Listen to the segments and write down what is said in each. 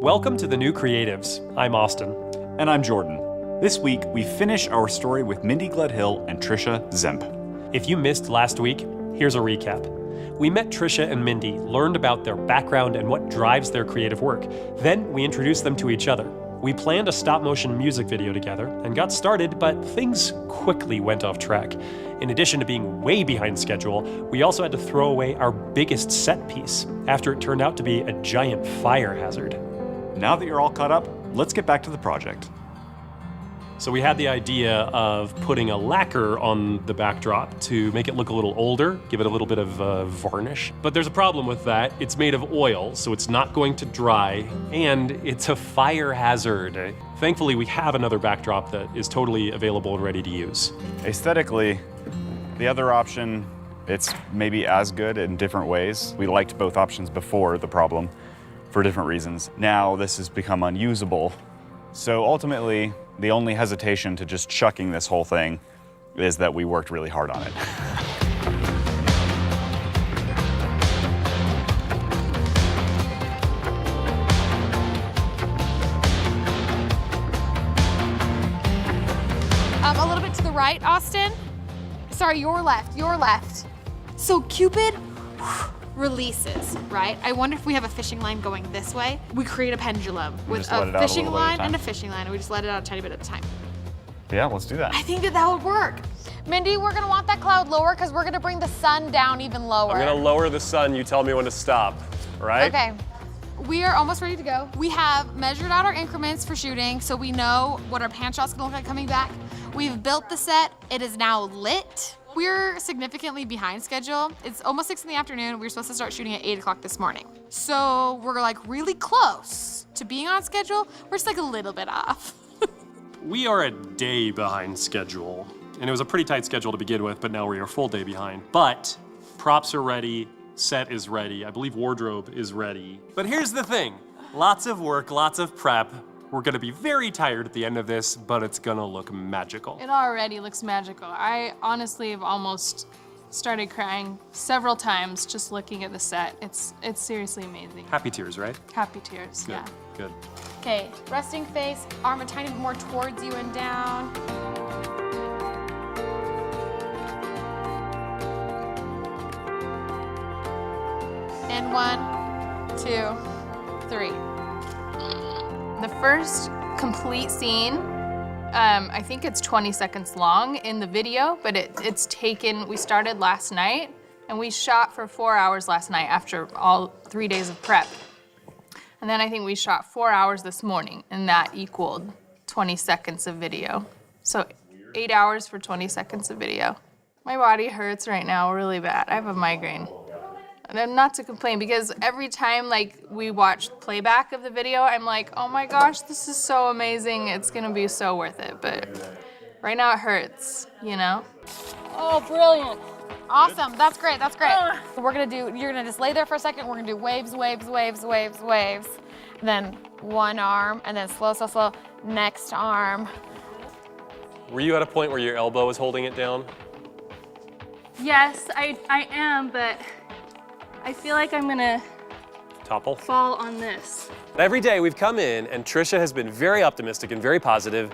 Welcome to The New Creatives. I'm Austin. And I'm Jordan. This week, we finish our story with Mindy Gledhill and Trisha Zemp. If you missed last week, here's a recap. We met Trisha and Mindy, learned about their background and what drives their creative work. Then we introduced them to each other. We planned a stop-motion music video together and got started, but things quickly went off track. In addition to being way behind schedule, we also had to throw away our biggest set piece after it turned out to be a giant fire hazard. Now that you're all caught up, let's get back to the project. So we had the idea of putting a lacquer on the backdrop to make it look a little older, give it a little bit of varnish. But there's a problem with that. It's made of oil, so it's not going to dry, and it's a fire hazard. Thankfully, we have another backdrop that is totally available and ready to use. Aesthetically, the other option, it's maybe as good in different ways. We liked both options before the problem for different reasons. Now this has become unusable. So ultimately, the only hesitation to just chucking this whole thing is that we worked really hard on it. A little bit to the right, Austin. Sorry, your left. So Cupid releases, right? I wonder if we have a fishing line going this way. We create a pendulum with a fishing line and a fishing line, and we just let it out a tiny bit at a time. Yeah, let's do that. I think that would work. Mindy, we're gonna want that cloud lower because we're gonna bring the sun down even lower. I'm gonna lower the sun, you tell me when to stop, right? Okay. We are almost ready to go. We have measured out our increments for shooting, so we know what our pan shot's gonna look like coming back. We've built the set, it is now lit. We're significantly behind schedule. It's almost 6 in the afternoon. We were supposed to start shooting at 8 o'clock this morning. So we're like really close to being on schedule. We're just like a little bit off. We are a day behind schedule. And it was a pretty tight schedule to begin with, but now we're a full day behind. But props are ready, set is ready. I believe wardrobe is ready. But here's the thing, lots of work, lots of prep. We're gonna be very tired at the end of this, but it's gonna look magical. It already looks magical. I honestly have almost started crying several times just looking at the set. It's seriously amazing. Happy tears, right? Happy tears, Good, yeah. good. Okay, resting face, arm a tiny bit more towards you and down. And 1, 2, 3. The first complete scene, I think it's 20 seconds long in the video, but it's taken, we started last night, and we shot for 4 hours last night after all 3 days of prep. And then I think we shot 4 hours this morning, and that equaled 20 seconds of video. So 8 hours for 20 seconds of video. My body hurts right now really bad. I have a migraine. And not to complain, because every time like we watch playback of the video, I'm like, oh my gosh, this is so amazing. It's gonna be so worth it. But right now it hurts, you know? Oh, brilliant. Awesome, that's great, that's great. We're gonna do, you're gonna just lay there for a second. We're gonna do waves, waves, waves, waves, waves. Then one arm, and then slow, slow, slow, next arm. Were you at a point where your elbow was holding it down? Yes, I am, but I feel like I'm gonna Topple? fall on this. Every day we've come in and Trisha has been very optimistic and very positive.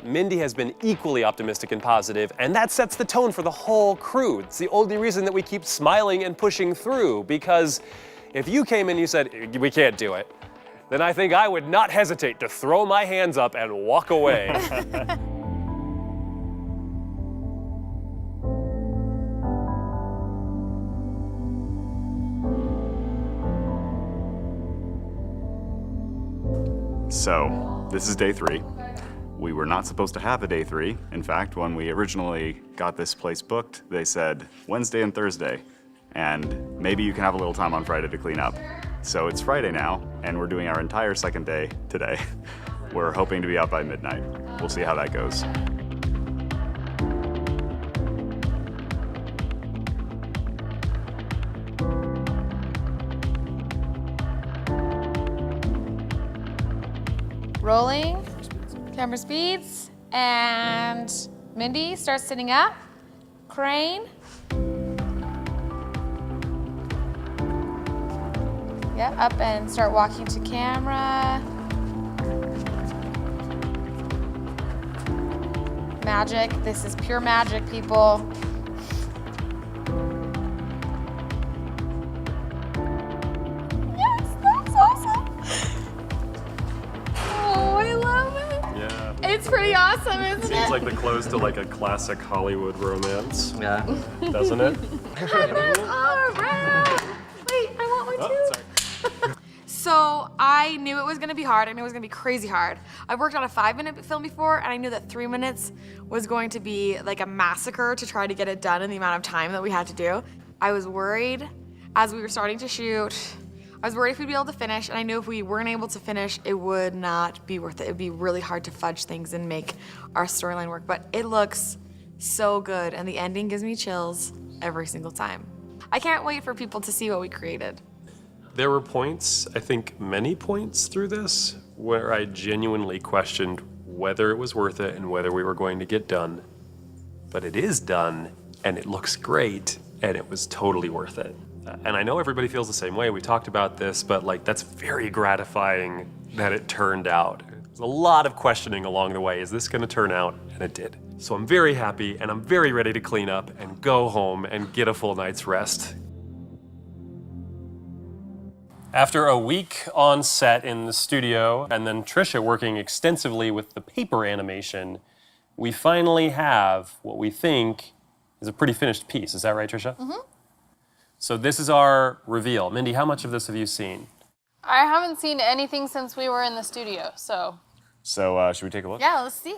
Mindy has been equally optimistic and positive, and that sets the tone for the whole crew. It's the only reason that we keep smiling and pushing through, because if you came in and you said, we can't do it, then I think I would not hesitate to throw my hands up and walk away. So, this is day 3. We were not supposed to have a day 3. In fact, when we originally got this place booked, they said Wednesday and Thursday, and maybe you can have a little time on Friday to clean up. So it's Friday now, and we're doing our entire second day today. We're hoping to be out by midnight. We'll see how that goes. Rolling, camera speeds, and Mindy starts sitting up, crane. Yeah, up and start walking to camera. Magic. This is pure magic, people. Yes, that's awesome. Oh, I love it. Yeah. It's pretty awesome, isn't it? Seems like the close to like a classic Hollywood romance, Yeah. doesn't it? Oh, bro. Wait, I want one too. Oh, sorry. So I knew it was gonna be hard. I knew it was gonna be crazy hard. I've worked on a 5-minute film before, and I knew that 3 minutes was going to be like a massacre to try to get it done in the amount of time that we had to do. I was worried as we were starting to shoot. I was worried if we'd be able to finish, and I knew if we weren't able to finish, it would not be worth it. It'd be really hard to fudge things and make our storyline work, but it looks so good, and the ending gives me chills every single time. I can't wait for people to see what we created. There were points, I think many points through this, where I genuinely questioned whether it was worth it and whether we were going to get done. But it is done, and it looks great, and it was totally worth it. And I know everybody feels the same way. We talked about this, but like that's very gratifying that it turned out. There's a lot of questioning along the way. Is this gonna turn out? And it did. So I'm very happy, and I'm very ready to clean up and go home and get a full night's rest. After a week on set in the studio, and then Trisha working extensively with the paper animation, we finally have what we think is a pretty finished piece. Is that right, Trisha? Mm-hmm. So this is our reveal. Mindy, how much of this have you seen? I haven't seen anything since we were in the studio, so. So should we take a look? Yeah, let's see.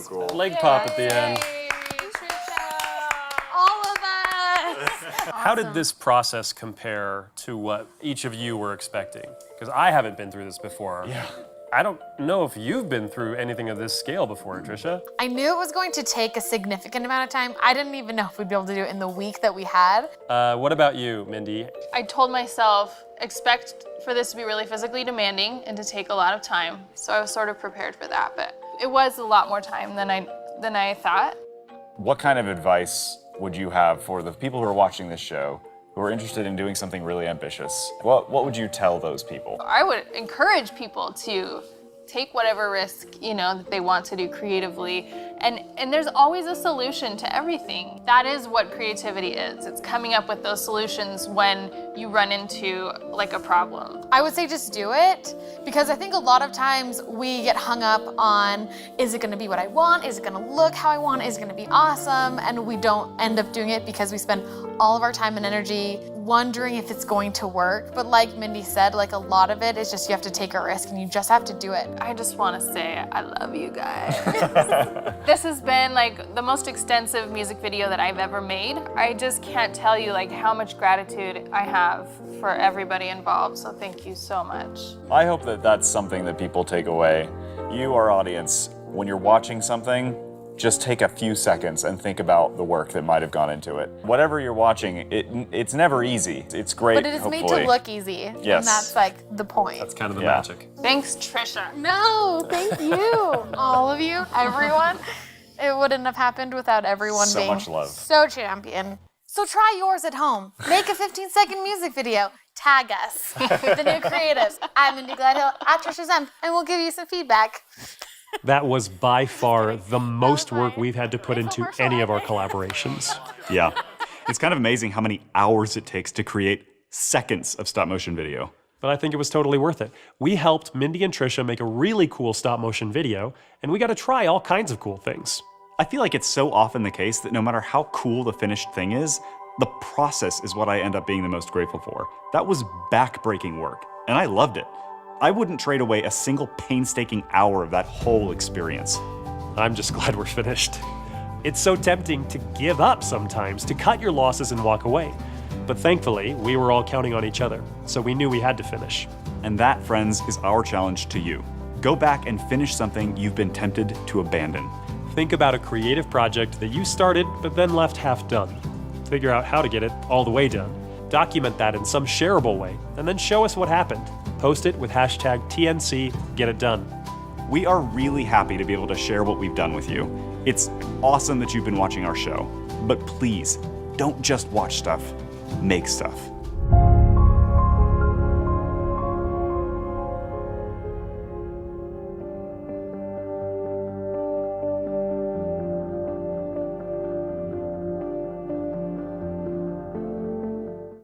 So cool. Leg pop at the end. All of us. How did this process compare to what each of you were expecting? Because I haven't been through this before. Yeah. I don't know if you've been through anything of this scale before, Trisha. I knew it was going to take a significant amount of time. I didn't even know if we'd be able to do it in the week that we had. What about you, Mindy? I told myself, expect for this to be really physically demanding and to take a lot of time. So I was sort of prepared for that, but It was a lot more time than I thought. What kind of advice would you have for the people who are watching this show who are interested in doing something really ambitious? What would you tell those people? I would encourage people to take whatever risk, that they want to do creatively. And there's always a solution to everything. That is what creativity is. It's coming up with those solutions when you run into like a problem. I would say just do it, because I think a lot of times we get hung up on, is it gonna be what I want? Is it gonna look how I want? Is it gonna be awesome? And we don't end up doing it because we spend all of our time and energy wondering if it's going to work. But like Mindy said, like a lot of it is just you have to take a risk and you just have to do it. I just want to say I love you guys. This has been like the most extensive music video that I've ever made. I just can't tell you like how much gratitude I have for everybody involved, so thank you so much. I hope that that's something that people take away. You, our audience, when you're watching something, just take a few seconds and think about the work that might have gone into it. Whatever you're watching, it's never easy. It's great, But it is made to look easy. Yes. And that's like the point. That's kind of the Yeah. magic. Thanks, Trisha. No, thank you. All of you, everyone. It wouldn't have happened without everyone So being much love. so champion. So try yours at home. Make a 15-second music video. Tag us, the new creatives, at Mindy Gledhill, at Trisha Zemp, and we'll give you some feedback. That was by far the most work we've had to put into any of our collaborations. Yeah. It's kind of amazing how many hours it takes to create seconds of stop motion video. But I think it was totally worth it. We helped Mindy and Trisha make a really cool stop motion video, and we got to try all kinds of cool things. I feel like it's so often the case that no matter how cool the finished thing is, the process is what I end up being the most grateful for. That was back-breaking work, and I loved it. I wouldn't trade away a single painstaking hour of that whole experience. I'm just glad we're finished. It's so tempting to give up sometimes, to cut your losses and walk away. But thankfully, we were all counting on each other, so we knew we had to finish. And that, friends, is our challenge to you. Go back and finish something you've been tempted to abandon. Think about a creative project that you started but then left half done. Figure out how to get it all the way done. Document that in some shareable way, and then show us what happened. Post it with hashtag #TNCGetItDone. We are really happy to be able to share what we've done with you. It's awesome that you've been watching our show. But please, don't just watch stuff, make stuff.